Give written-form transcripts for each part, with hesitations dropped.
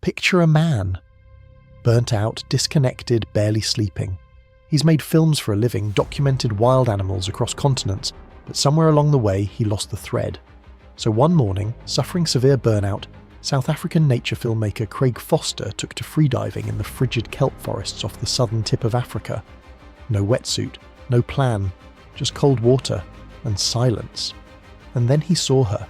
Picture a man. Burnt out, disconnected, barely sleeping. He's made films for a living, documented wild animals across continents, but somewhere along the way he lost the thread. So one morning, suffering severe burnout, South African nature filmmaker Craig Foster took to freediving in the frigid kelp forests off the southern tip of Africa. No wetsuit, no plan, just cold water and silence. And then he saw her.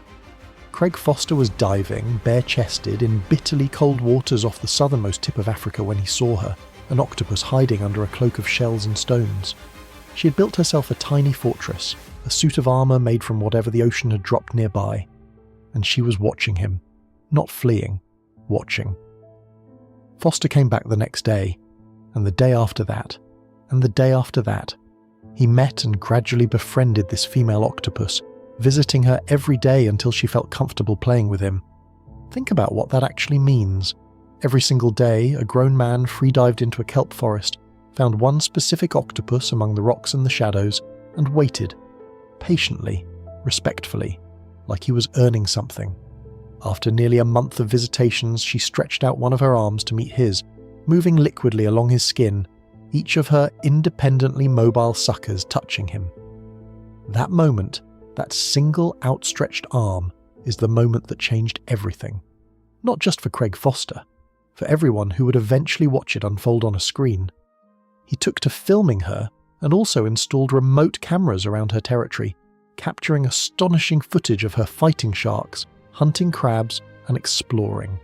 Craig Foster was diving, bare-chested, in bitterly cold waters off the southernmost tip of Africa when he saw her, an octopus hiding under a cloak of shells and stones. She had built herself a tiny fortress, a suit of armour made from whatever the ocean had dropped nearby. And she was watching him. Not fleeing, watching. Foster came back the next day, and the day after that, and the day after that. He met and gradually befriended this female octopus, visiting her every day until she felt comfortable playing with him. Think about what that actually means. Every single day, a grown man freedived into a kelp forest, found one specific octopus among the rocks and the shadows, and waited, patiently, respectfully, like he was earning something. After nearly a month of visitations, she stretched out one of her arms to meet his, moving liquidly along his skin, each of her independently mobile suckers touching him. That moment, that single outstretched arm, is the moment that changed everything. Not just for Craig Foster, for everyone who would eventually watch it unfold on a screen. He took to filming her and also installed remote cameras around her territory, capturing astonishing footage of her fighting sharks, hunting crabs, and exploring.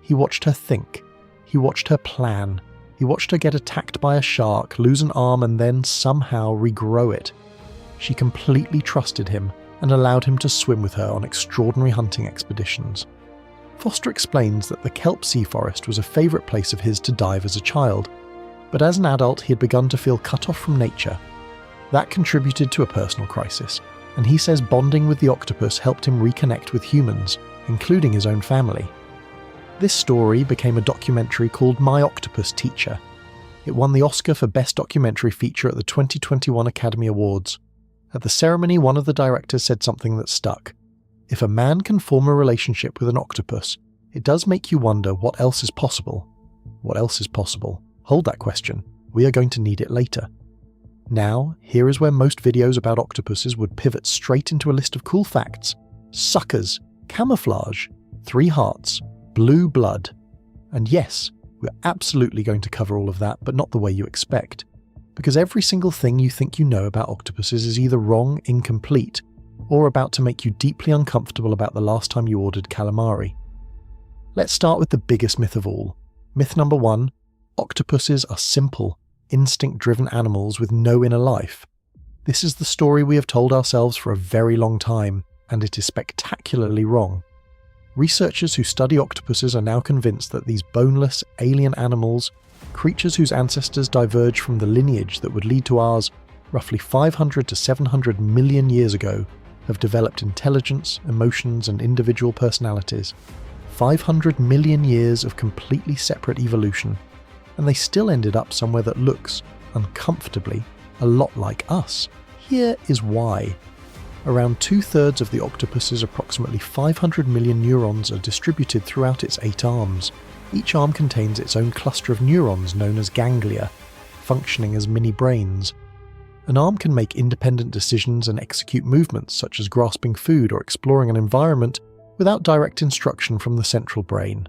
He watched her think. He watched her plan. He watched her get attacked by a shark, lose an arm, and then somehow regrow it. She completely trusted him and allowed him to swim with her on extraordinary hunting expeditions. Foster explains that the kelp sea forest was a favourite place of his to dive as a child, but as an adult he had begun to feel cut off from nature. That contributed to a personal crisis, and he says bonding with the octopus helped him reconnect with humans, including his own family. This story became a documentary called My Octopus Teacher. It won the Oscar for Best Documentary Feature at the 2021 Academy Awards. At the ceremony, one of the directors said something that stuck. If a man can form a relationship with an octopus, it does make you wonder what else is possible. What else is possible? Hold that question. We are going to need it later. Now, here is where most videos about octopuses would pivot straight into a list of cool facts. Suckers, camouflage, 3 hearts, blue blood. And yes, we're absolutely going to cover all of that, but not the way you expect. Because every single thing you think you know about octopuses is either wrong, incomplete, or about to make you deeply uncomfortable about the last time you ordered calamari. Let's start with the biggest myth of all. Myth number 1, octopuses are simple, instinct-driven animals with no inner life. This is the story we have told ourselves for a very long time, and it is spectacularly wrong. Researchers who study octopuses are now convinced that these boneless, alien animals, creatures whose ancestors diverge from the lineage that would lead to ours roughly 500 to 700 million years ago, have developed intelligence, emotions, and individual personalities. 500 million years of completely separate evolution, and they still ended up somewhere that looks, uncomfortably, a lot like us. Here is why. Around 2/3 of the octopus's approximately 500 million neurons are distributed throughout its 8 arms. Each arm contains its own cluster of neurons known as ganglia, functioning as mini brains. An arm can make independent decisions and execute movements such as grasping food or exploring an environment without direct instruction from the central brain.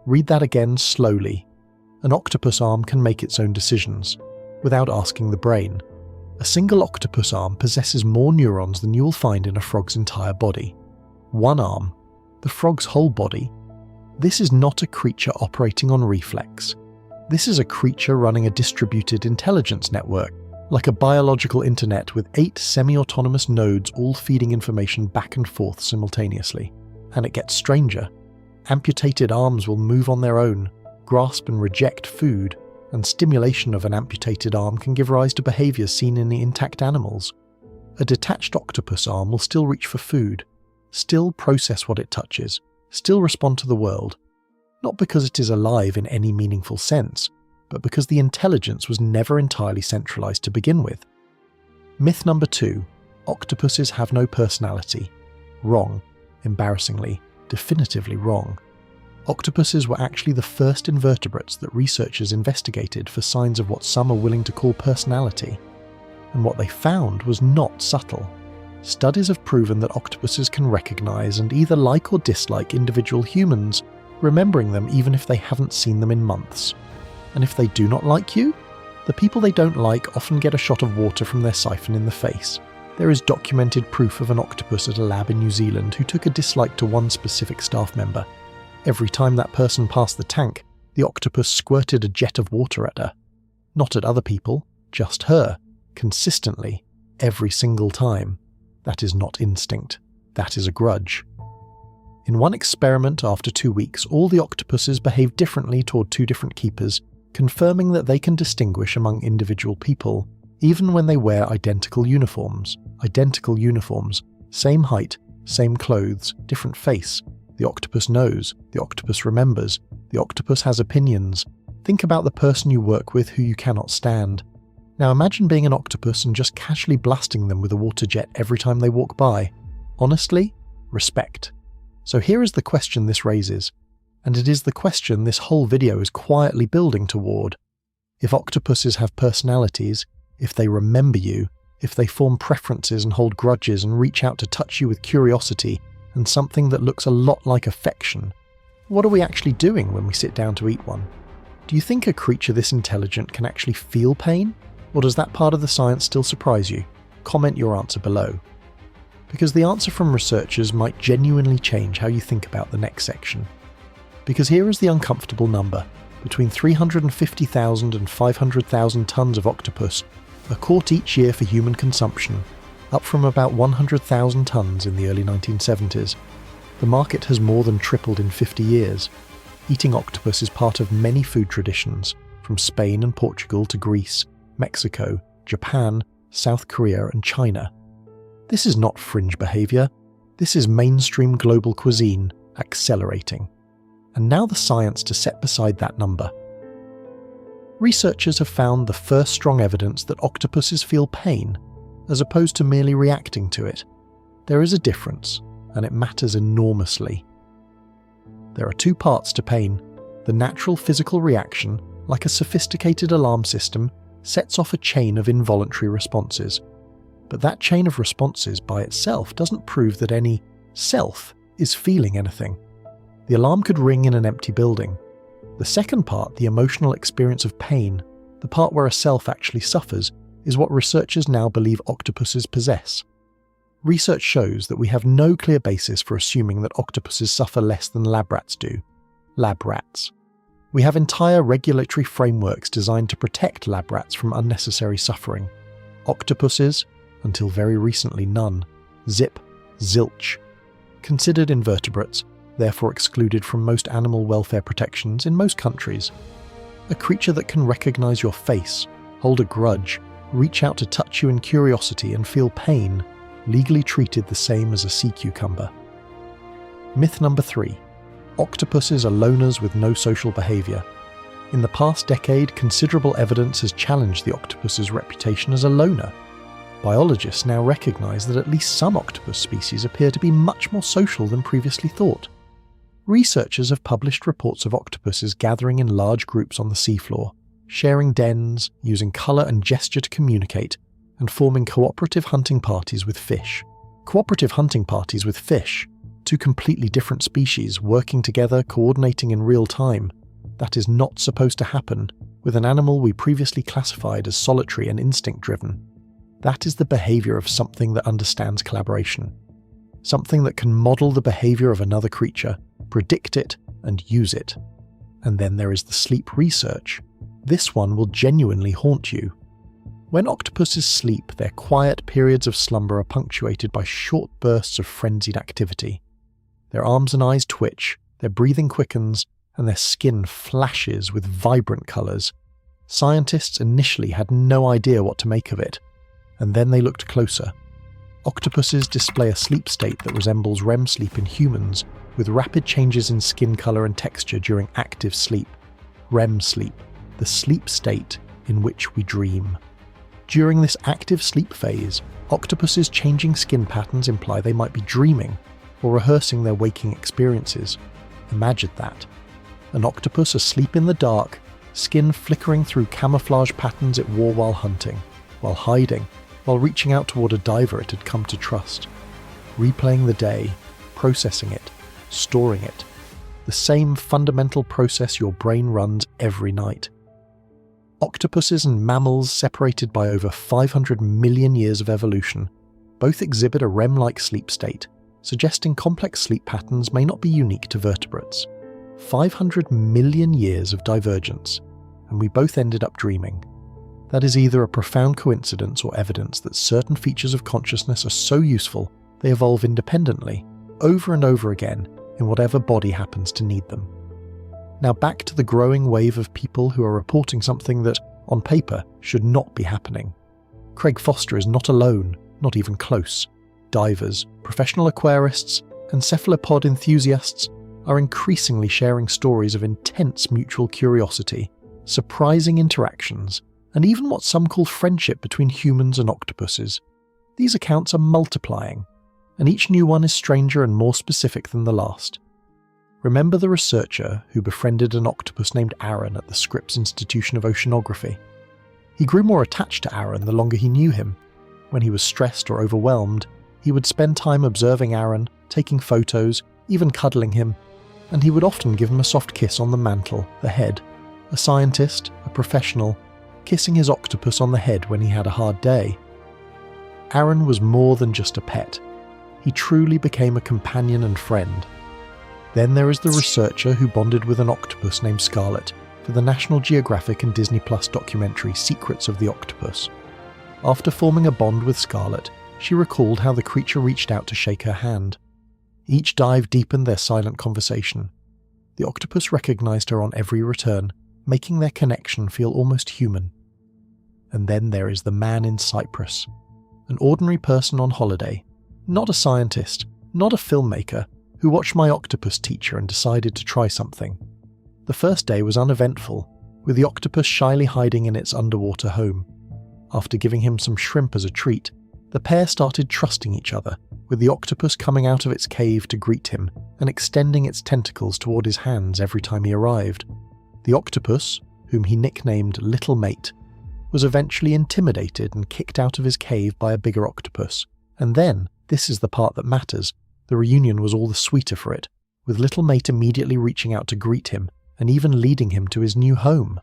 Read that again slowly. An octopus arm can make its own decisions, without asking the brain. A single octopus arm possesses more neurons than you will find in a frog's entire body. One arm, the frog's whole body. This is not a creature operating on reflex. This is a creature running a distributed intelligence network, like a biological internet with 8 semi-autonomous nodes all feeding information back and forth simultaneously. And it gets stranger. Amputated arms will move on their own, grasp and reject food, and stimulation of an amputated arm can give rise to behaviours seen in the intact animals. A detached octopus arm will still reach for food, still process what it touches, still respond to the world, not because it is alive in any meaningful sense, but because the intelligence was never entirely centralised to begin with. Myth number 2, octopuses have no personality. Wrong. Embarrassingly, definitively wrong. Octopuses were actually the first invertebrates that researchers investigated for signs of what some are willing to call personality. And what they found was not subtle. Studies have proven that octopuses can recognize and either like or dislike individual humans, remembering them even if they haven't seen them in months. And if they do not like you, the people they don't like often get a shot of water from their siphon in the face. There is documented proof of an octopus at a lab in New Zealand who took a dislike to one specific staff member. Every time that person passed the tank, the octopus squirted a jet of water at her. Not at other people, just her, consistently, every single time. That is not instinct. That is a grudge. In one experiment after 2 weeks, all the octopuses behaved differently toward 2 different keepers, confirming that they can distinguish among individual people, even when they wear identical uniforms. Identical uniforms, same height, same clothes, different face. The octopus knows, the octopus remembers, the octopus has opinions. Think about the person you work with who you cannot stand. Now imagine being an octopus and just casually blasting them with a water jet every time they walk by. Honestly, respect. So here is the question this raises, and it is the question this whole video is quietly building toward. If octopuses have personalities, if they remember you, if they form preferences and hold grudges and reach out to touch you with curiosity and something that looks a lot like affection, what are we actually doing when we sit down to eat one? Do you think a creature this intelligent can actually feel pain? Or does that part of the science still surprise you? Comment your answer below. Because the answer from researchers might genuinely change how you think about the next section. Because here is the uncomfortable number. Between 350,000 and 500,000 tons of octopus are caught each year for human consumption, up from about 100,000 tons in the early 1970s. The market has more than tripled in 50 years. Eating octopus is part of many food traditions, from Spain and Portugal to Greece, Mexico, Japan, South Korea and China. This is not fringe behaviour, this is mainstream global cuisine accelerating. And now the science to set beside that number. Researchers have found the first strong evidence that octopuses feel pain, as opposed to merely reacting to it. There is a difference, and it matters enormously. There are 2 parts to pain. The natural physical reaction, like a sophisticated alarm system, sets off a chain of involuntary responses. But that chain of responses by itself doesn't prove that any self is feeling anything. The alarm could ring in an empty building. The second part, the emotional experience of pain, the part where a self actually suffers, is what researchers now believe octopuses possess. Research shows that we have no clear basis for assuming that octopuses suffer less than lab rats do. Lab rats. We have entire regulatory frameworks designed to protect lab rats from unnecessary suffering. Octopuses, until very recently none. Zip, zilch. Considered invertebrates, therefore excluded from most animal welfare protections in most countries. A creature that can recognize your face, hold a grudge, reach out to touch you in curiosity and feel pain, legally treated the same as a sea cucumber. Myth number 3. Octopuses are loners with no social behaviour. In the past decade, considerable evidence has challenged the octopus's reputation as a loner. Biologists now recognise that at least some octopus species appear to be much more social than previously thought. Researchers have published reports of octopuses gathering in large groups on the seafloor, sharing dens, using colour and gesture to communicate, and forming cooperative hunting parties with fish. Cooperative hunting parties with fish, 2 completely different species working together, coordinating in real time. That is not supposed to happen with an animal we previously classified as solitary and instinct-driven. That is the behaviour of something that understands collaboration. Something that can model the behaviour of another creature, predict it, and use it. And then there is the sleep research. This one will genuinely haunt you. When octopuses sleep, their quiet periods of slumber are punctuated by short bursts of frenzied activity. Their arms and eyes twitch, their breathing quickens, and their skin flashes with vibrant colours. Scientists initially had no idea what to make of it, and then they looked closer. Octopuses display a sleep state that resembles REM sleep in humans, with rapid changes in skin colour and texture during active sleep. REM sleep, the sleep state in which we dream. During this active sleep phase, octopuses' changing skin patterns imply they might be dreaming or rehearsing their waking experiences. Imagine that. An octopus asleep in the dark, skin flickering through camouflage patterns it wore while hunting, while hiding, while reaching out toward a diver it had come to trust. Replaying the day, processing it, storing it. The same fundamental process your brain runs every night. Octopuses and mammals separated by over 500 million years of evolution both exhibit a REM-like sleep state, suggesting complex sleep patterns may not be unique to vertebrates. 500 million years of divergence, and we both ended up dreaming. That is either a profound coincidence or evidence that certain features of consciousness are so useful they evolve independently, over and over again, in whatever body happens to need them. Now back to the growing wave of people who are reporting something that, on paper, should not be happening. Craig Foster is not alone, not even close. Divers, professional aquarists, and cephalopod enthusiasts are increasingly sharing stories of intense mutual curiosity, surprising interactions, and even what some call friendship between humans and octopuses. These accounts are multiplying, and each new one is stranger and more specific than the last. Remember the researcher who befriended an octopus named Aaron at the Scripps Institution of Oceanography? He grew more attached to Aaron the longer he knew him. When he was stressed or overwhelmed, he would spend time observing Aaron, taking photos, even cuddling him, and he would often give him a soft kiss on the mantle, the head. A scientist, a professional, kissing his octopus on the head when he had a hard day. Aaron was more than just a pet. He truly became a companion and friend. Then there is the researcher who bonded with an octopus named Scarlett for the National Geographic and Disney Plus documentary Secrets of the Octopus. After forming a bond with Scarlett, she recalled how the creature reached out to shake her hand. Each dive deepened their silent conversation. The octopus recognized her on every return, making their connection feel almost human. And then there is the man in Cyprus, an ordinary person on holiday, not a scientist, not a filmmaker, who watched my octopus teacher and decided to try something. The first day was uneventful, with the octopus shyly hiding in its underwater home. After giving him some shrimp as a treat, the pair started trusting each other, with the octopus coming out of its cave to greet him and extending its tentacles toward his hands every time he arrived. The octopus, whom he nicknamed Little Mate, was eventually intimidated and kicked out of his cave by a bigger octopus. And then, this is the part that matters, the reunion was all the sweeter for it, with Little Mate immediately reaching out to greet him and even leading him to his new home.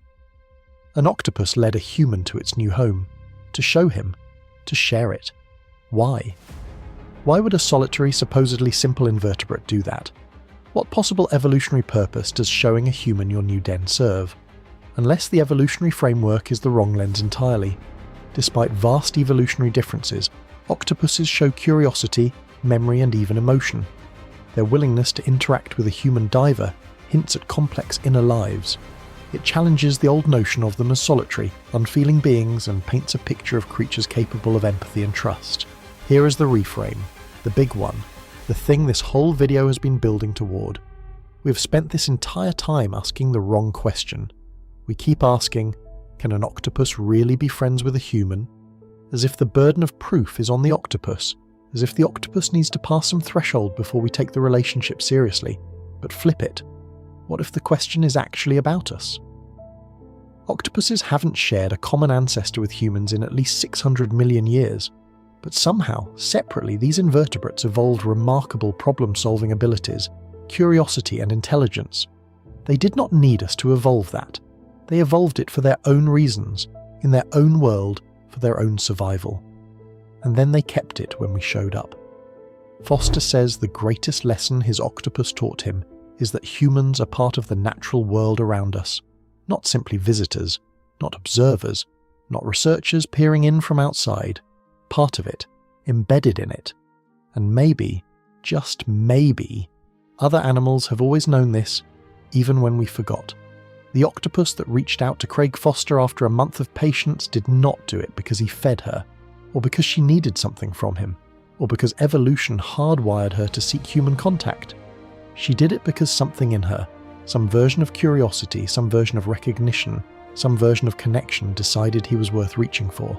An octopus led a human to its new home, to show him, to share it. Why? Why would a solitary, supposedly simple invertebrate do that? What possible evolutionary purpose does showing a human your new den serve? Unless the evolutionary framework is the wrong lens entirely. Despite vast evolutionary differences, octopuses show curiosity, memory, and even emotion. Their willingness to interact with a human diver hints at complex inner lives. It challenges the old notion of them as solitary, unfeeling beings and paints a picture of creatures capable of empathy and trust. Here is the reframe, the big one, the thing this whole video has been building toward. We've spent this entire time asking the wrong question. We keep asking, can an octopus really be friends with a human? As if the burden of proof is on the octopus, as if the octopus needs to pass some threshold before we take the relationship seriously. But flip it. What if the question is actually about us? Octopuses haven't shared a common ancestor with humans in at least 600 million years, but somehow, separately, these invertebrates evolved remarkable problem-solving abilities, curiosity and intelligence. They did not need us to evolve that. They evolved it for their own reasons, in their own world, for their own survival. And then they kept it when we showed up. Foster says the greatest lesson his octopus taught him is that humans are part of the natural world around us, not simply visitors, not observers, not researchers peering in from outside, part of it, embedded in it. And maybe, just maybe, other animals have always known this, even when we forgot. The octopus that reached out to Craig Foster after a month of patience did not do it because he fed her, or because she needed something from him, or because evolution hardwired her to seek human contact. She did it because something in her, some version of curiosity, some version of recognition, some version of connection decided he was worth reaching for.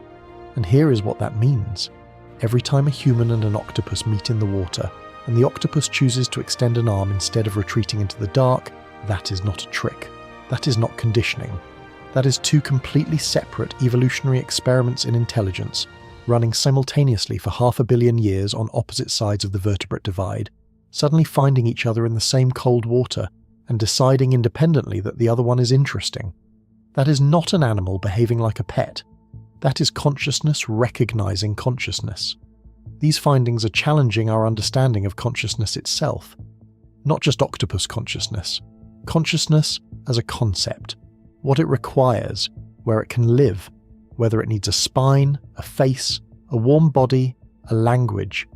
And here is what that means. Every time a human and an octopus meet in the water, and the octopus chooses to extend an arm instead of retreating into the dark, that is not a trick. That is not conditioning. That is two completely separate evolutionary experiments in intelligence, running simultaneously for 500 million years on opposite sides of the vertebrate divide, suddenly finding each other in the same cold water and deciding independently that the other one is interesting. That is not an animal behaving like a pet. That is consciousness recognizing consciousness. These findings are challenging our understanding of consciousness itself. Not just octopus consciousness. Consciousness as a concept. What it requires, where it can live, whether it needs a spine, a face, a warm body, a language,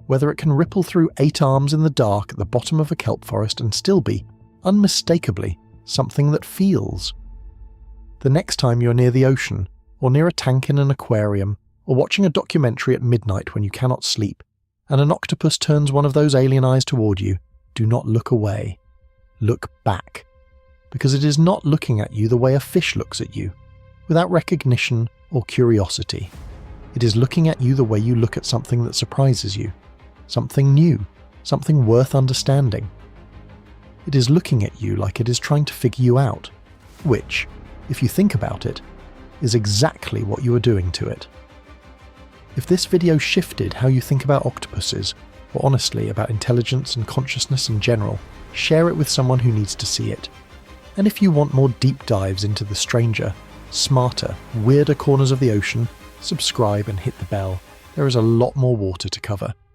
whether it can ripple through 8 arms in the dark at the bottom of a kelp forest and still be, unmistakably, something that feels. The next time you're near the ocean, or near a tank in an aquarium, or watching a documentary at midnight when you cannot sleep, and an octopus turns one of those alien eyes toward you, do not look away. Look back. Because it is not looking at you the way a fish looks at you, without recognition or curiosity. It is looking at you the way you look at something that surprises you, something new, something worth understanding. It is looking at you like it is trying to figure you out, which, if you think about it, is exactly what you are doing to it. If this video shifted how you think about octopuses, or honestly about intelligence and consciousness in general, share it with someone who needs to see it. And if you want more deep dives into the stranger, smarter, weirder corners of the ocean, subscribe and hit the bell. There is a lot more water to cover.